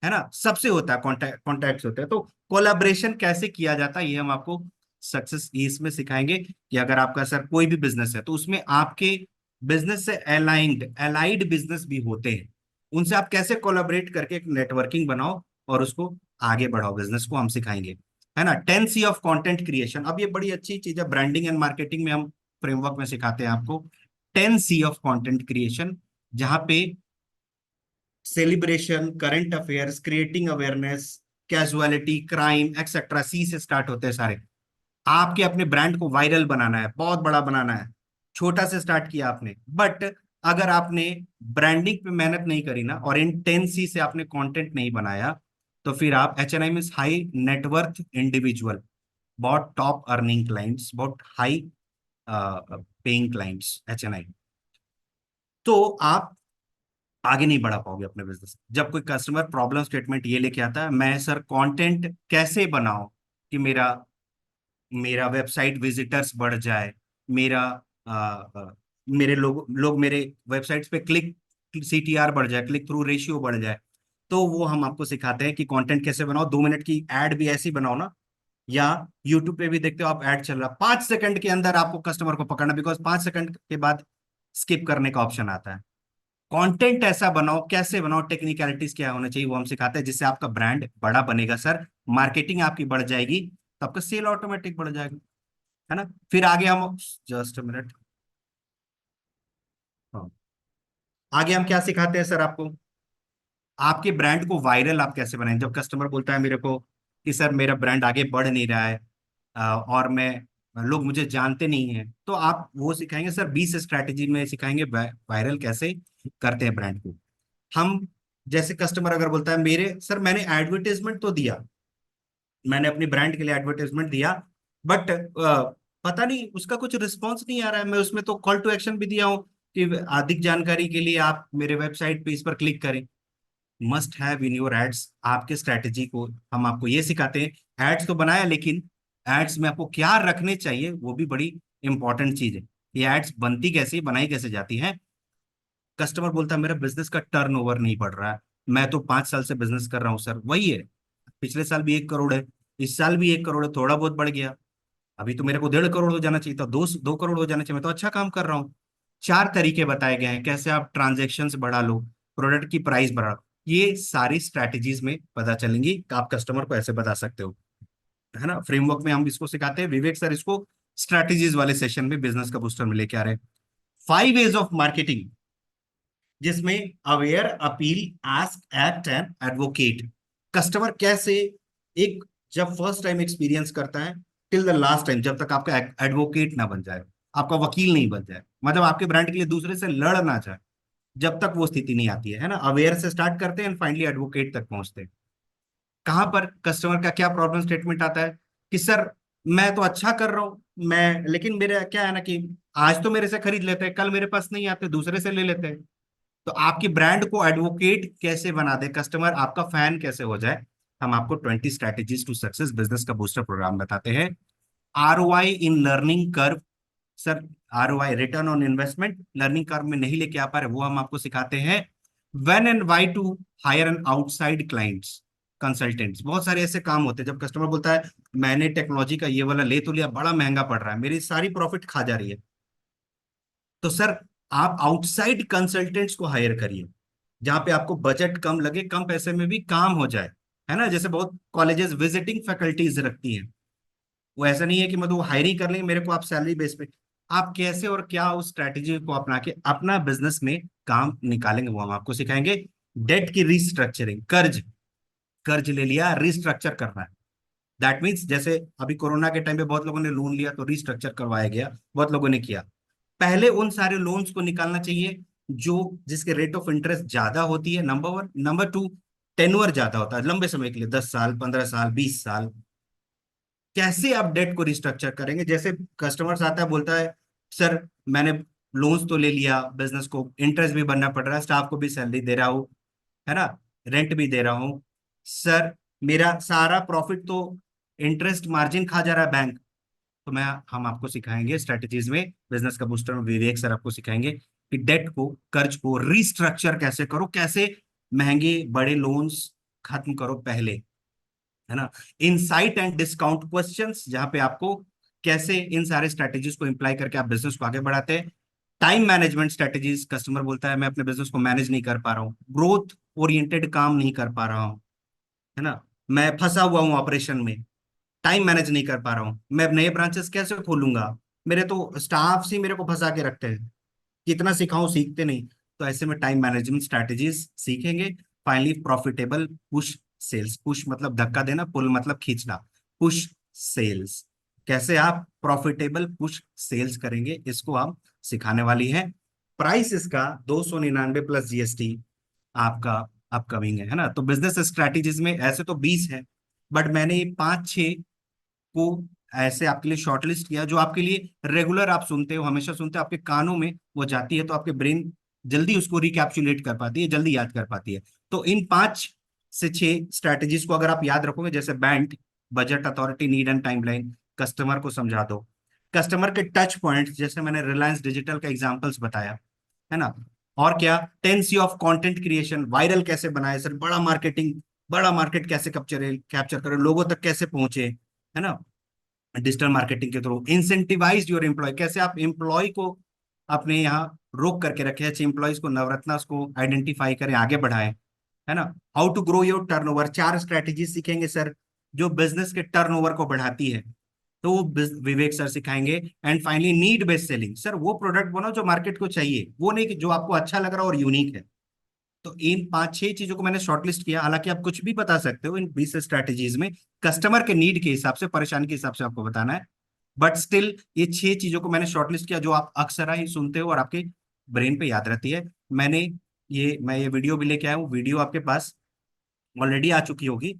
Speaker 1: है ना, सबसे होता है, कॉन्टैक्ट्स होते हैं। तो कोलाबरेशन कैसे किया जाता है ये हम आपको सक्सेस इसमें सिखाएंगे, कि अगर आपका सर कोई भी बिजनेस है तो उसमें आपके बिजनेस से अलाइड बिजनेस भी होते हैं, उनसे आप कैसे कोलाबरेट करके एक नेटवर्किंग बनाओ और उसको आगे बढ़ाओ, बिजनेस को हम सिखाएंगे, है ना। 10 C ऑफ कंटेंट क्रिएशन, अब ये बड़ी अच्छी चीज है, ब्रांडिंग एंड मार्केटिंग में हम फ्रेमवर्क में सिखाते हैं आपको 10 C ऑफ कंटेंट क्रिएशन, जहां पे celebration, current affairs, creating awareness, casualty, crime etcetera, C से स्टार्ट होते हैं सारे। आपके अपने ब्रांड को वायरल बनाना है, बहुत बड़ा बनाना है, छोटा से स्टार्ट किया आपने, बट अगर आपने ब्रांडिंग पे मेहनत नहीं करी ना, और इन 10 C से आपने कंटेंट नहीं बनाया, तो फिर आप, HNI means high net worth individual, बहुत टॉप अर्निंग क्लाइंट्स, बहुत हाई पेइंग क्लाइंट्स, HNI, तो आप आगे नहीं बढ़ा पाओगे अपने बिजनेस। जब कोई कस्टमर प्रॉब्लम स्टेटमेंट ये लेके आता है, मैं सर कंटेंट कैसे बनाऊं कि मेरा मेरा वेबसाइट विजिटर्स बढ़ जाए, मेरा आ, आ, मेरे लोग मेरे वेबसाइट्स पे क्लिक, CTR बढ़ जाए, क्लिक थ्रू रेशियो बढ़ जाए, तो वो हम आपको सिखाते हैं कि कंटेंट कैसे बनाओ। 2 मिनट की एड भी ऐसी बनाओ ना, या यूट्यूब पे भी देखते हो आप, ऐड चल रहा, 5 सेकंड के अंदर आपको कस्टमर को पकड़ना, बिकॉज 5 सेकंड के बाद स्किप करने का ऑप्शन आता है। कंटेंट ऐसा बनाओ, कैसे बनाओ, टेक्निकलिटीज क्या होना चाहिए, वो हम सिखाते हैं, जिससे आपका ब्रांड बड़ा बनेगा सर, मार्केटिंग आपकी बढ़ जाएगी, तो आपका सेल ऑटोमेटिक बढ़ जाएगा, है ना। फिर आगे हम, जस्ट मिनट, हाँ, आगे हम क्या सिखाते हैं सर आपको, आपके ब्रांड को वायरल आप कैसे बनाएं। जब कस्टमर बोलता है मेरे को कि सर मेरा ब्रांड आगे बढ़ नहीं रहा है, और मैं, लोग मुझे जानते नहीं हैं, तो आप वो सिखाएंगे सर, 20 स्ट्रैटेजी में सिखाएंगे वायरल कैसे करते हैं ब्रांड को। हम जैसे कस्टमर अगर बोलता है मेरे सर मैंने एडवर्टाइजमेंट तो दिया, मैंने अपनी ब्रांड के लिए एडवर्टाइजमेंट दिया, बट पता नहीं उसका कुछ रिस्पॉन्स नहीं आ रहा है। मैं उसमें तो कॉल टू एक्शन भी दिया हूँ कि अधिक जानकारी के लिए आप मेरे वेबसाइट पे इस पर क्लिक करें। Must have in your ads, आपके स्ट्रैटेजी को हम आपको ये सिखाते हैं। एड्स तो बनाया, लेकिन एड्स में आपको क्या रखने चाहिए वो भी बड़ी इंपॉर्टेंट चीज है। ये एड्स बनती कैसी, बनाई कैसे जाती है। कस्टमर बोलता है मेरा बिजनेस का टर्नओवर नहीं बढ़ रहा है, मैं तो 5 साल से बिजनेस कर रहा हूँ सर। वही है, पिछले साल भी 1 करोड़ है, इस साल भी 1 करोड़ है, थोड़ा बहुत बढ़ गया। अभी तो मेरे को 1.5 करोड़ हो जाना चाहिए था, 2 करोड़ हो जाना चाहिए, मैं तो अच्छा काम कर रहा हूँ। 4 तरीके बताए गए हैं कैसे आप ट्रांजेक्शन बढ़ा लो, प्रोडक्ट की प्राइस बढ़ा लो। ये सारी स्ट्रैटेजीज में पता चलेंगी कि आप कस्टमर को ऐसे बता सकते हो, है ना। फ्रेमवर्क में हम इसको सिखाते हैं, विवेक सर इसको स्ट्रैटेजीज वाले सेशन में बिजनेस का बूस्टर में लेके आ रहे हैं। 5 वेज ऑफ मार्केटिंग, जिसमें aware, appeal, ask, act and advocate. Customer कैसे एक, जब फर्स्ट टाइम एक्सपीरियंस करता है टिल द लास्ट टाइम, जब तक आपका एडवोकेट ना बन जाए, आपका वकील नहीं बन जाए, मतलब आपके ब्रांड के लिए दूसरे से लड़ ना जाए, जब तक वो स्थिति नहीं आती है ना। अवेयर से स्टार्ट करते हैं एंड फाइनली एडवोकेट तक पहुंचते हैं। कहां पर कस्टमर का क्या प्रॉब्लम स्टेटमेंट आता है कि सर मैं तो अच्छा कर रहा हूं मैं, लेकिन मेरा क्या है ना कि आज तो मेरे से खरीद लेते हैं, कल मेरे पास नहीं आते, दूसरे से ले लेते हैं। तो आपकी ब्रांड को एडवोकेट कैसे बना दे, कस्टमर आपका फैन कैसे हो जाए, हम आपको 20 स्ट्रैटेजीज टू सक्सेस बिजनेस का बूस्टर प्रोग्राम बताते हैं। ROI in learning curve, sir ROI return on investment learning curve में नहीं लेके आ पा रहे, वो हम आपको सिखाते हैं। When and why to hire an outside clients, consultants. बहुत सारे ऐसे काम होते हैं जब कस्टमर बोलता है मैंने टेक्नोलॉजी का ये वाला ले तो लिया, बड़ा महंगा पड़ रहा है, मेरी सारी प्रॉफिट खा जा रही है। तो सर आप आउटसाइड कंसल्टेंट्स को हायर करिए, जहां पे आपको बजट कम लगे, कम पैसे में भी काम हो जाए, है ना। जैसे बहुत कॉलेजेस विजिटिंग फैकल्टीज रखती हैं, वो ऐसा नहीं है कि मतलब वो हायरिंग कर लेंगे मेरे को, आप सैलरी बेस पे। आप कैसे और क्या उस स्ट्रैटेजी को अपना के अपना बिजनेस में काम निकालेंगे, वो हम आपको सिखाएंगे। डेट की रिस्ट्रक्चरिंग, कर्ज, कर्ज ले लिया, रिस्ट्रक्चर करना है। दैट मीन्स जैसे अभी कोरोना के टाइम पे बहुत लोगों ने लोन लिया तो रिस्ट्रक्चर करवाया गया, बहुत लोगों ने किया। पहले उन सारे लोन्स को निकालना चाहिए जो जिसके रेट ऑफ इंटरेस्ट ज्यादा होती है, number one. Number two, tenure ज्यादा होता है, लंबे समय के लिए, 10 साल, 15 साल, 20 साल। कैसे आप डेट को रिस्ट्रक्चर करेंगे, जैसे कस्टमर्स आता है बोलता है सर मैंने लोन्स तो ले लिया, बिजनेस को इंटरेस्ट भी भरना पड़ रहा है, स्टाफ को भी सैलरी दे रहा हूँ, है ना, रेंट भी दे रहा हूँ, सर मेरा सारा प्रॉफिट तो इंटरेस्ट मार्जिन खा जा रहा है बैंक। तो मैं हम आपको सिखाएंगे स्ट्रेटेजीज में, बिजनेस का बूस्टर में विवेक सर आपको सिखाएंगे कि डेट को, कर्ज को रिस्ट्रक्चर कैसे करो, कैसे महंगे बड़े लोन्स खत्म करो पहले, है ना। इनसाइट एंड डिस्काउंट क्वेश्चंस, जहां पे आपको कैसे इन सारे स्ट्रेटेजीज को इम्प्लाई करके आप बिजनेस को आगे बढ़ाते हैं। टाइम मैनेजमेंट स्ट्रेटेजीज, कस्टमर बोलता है मैं अपने बिजनेस को मैनेज नहीं कर पा रहा हूँ, ग्रोथ ओरिएंटेड काम नहीं कर पा रहा हूँ, है ना, मैं फंसा हुआ हूँ ऑपरेशन में, टाइम मैनेज नहीं कर पा रहा हूँ, मैं अब नए ब्रांचेस कैसे खोलूंगा, मेरे तो स्टाफ ही मेरे को फंसा के रखते हैं, कितना सिखाऊं सीखते नहीं। तो ऐसे में टाइम मैनेजमेंट स्ट्रैटेजीज सीखेंगे। Finally profitable push sales, push मतलब धक्का देना, पुल मतलब खींचना, पुश सेल्स, कैसे आप प्रॉफिटेबल पुश सेल्स करेंगे, इसको हम सिखाने वाली है। प्राइस इसका 299 प्लस जीएसटी आपका अपकमिंग है ना। तो बिजनेस स्ट्रैटेजीज में ऐसे तो 20 है, बट मैंने 5-6 को ऐसे आपके लिए शॉर्टलिस्ट किया जो आपके लिए रेगुलर आप सुनते हो, हमेशा सुनते हो, आपके कानों में वो जाती है, तो आपके ब्रेन जल्दी उसको रिकैप्चुलेट कर पाती है, जल्दी याद कर पाती है। तो इन 5 से 6 स्ट्रैटेजीज को अगर आप याद रखोगे, जैसे bank, budget, authority, need and timeline, customer को समझा दो, कस्टमर के टच पॉइंट्स, जैसे मैंने रिलायंस डिजिटल का एग्जांपल्स बताया, है ना। और क्या, Tennessee of content creation, viral कैसे बनाए सर, बड़ा मार्केटिंग, बड़ा मार्केट कैसे कैप्चर कैप्चर करें, लोगों तक कैसे पहुंचे, है ना, डिजिटल मार्केटिंग के थ्रू। इंसेंटिवाइज योर एम्प्लॉय, कैसे आप एम्प्लॉय को अपने यहाँ रोक करके रखे, अच्छे एम्प्लॉयज को, नवरत्ना को आइडेंटिफाई करें, आगे बढ़ाएं, है ना। How to grow your turnover, 4 strategy सीखेंगे सर जो बिजनेस के टर्नओवर को बढ़ाती है, तो वो विवेक सर सिखाएंगे। And finally need based selling, sir वो प्रोडक्ट बनाओ जो मार्केट को चाहिए, वो नहीं कि जो आपको अच्छा लग रहा है और यूनिक है। तो इन 5-6 चीजों को मैंने शॉर्टलिस्ट किया, हालांकि आप कुछ भी बता सकते हो इन 20 स्ट्रैटेजीज में, कस्टमर के नीड के हिसाब से, परेशानी के हिसाब से आपको बताना है। बट स्टिल ये 6 चीजों को मैंने शॉर्टलिस्ट किया जो आप अक्सर ही सुनते हो और आपके ब्रेन पे याद रहती है। मैंने ये मैं ये वीडियो भी लेके आया हूँ, वीडियो आपके पास ऑलरेडी आ चुकी होगी।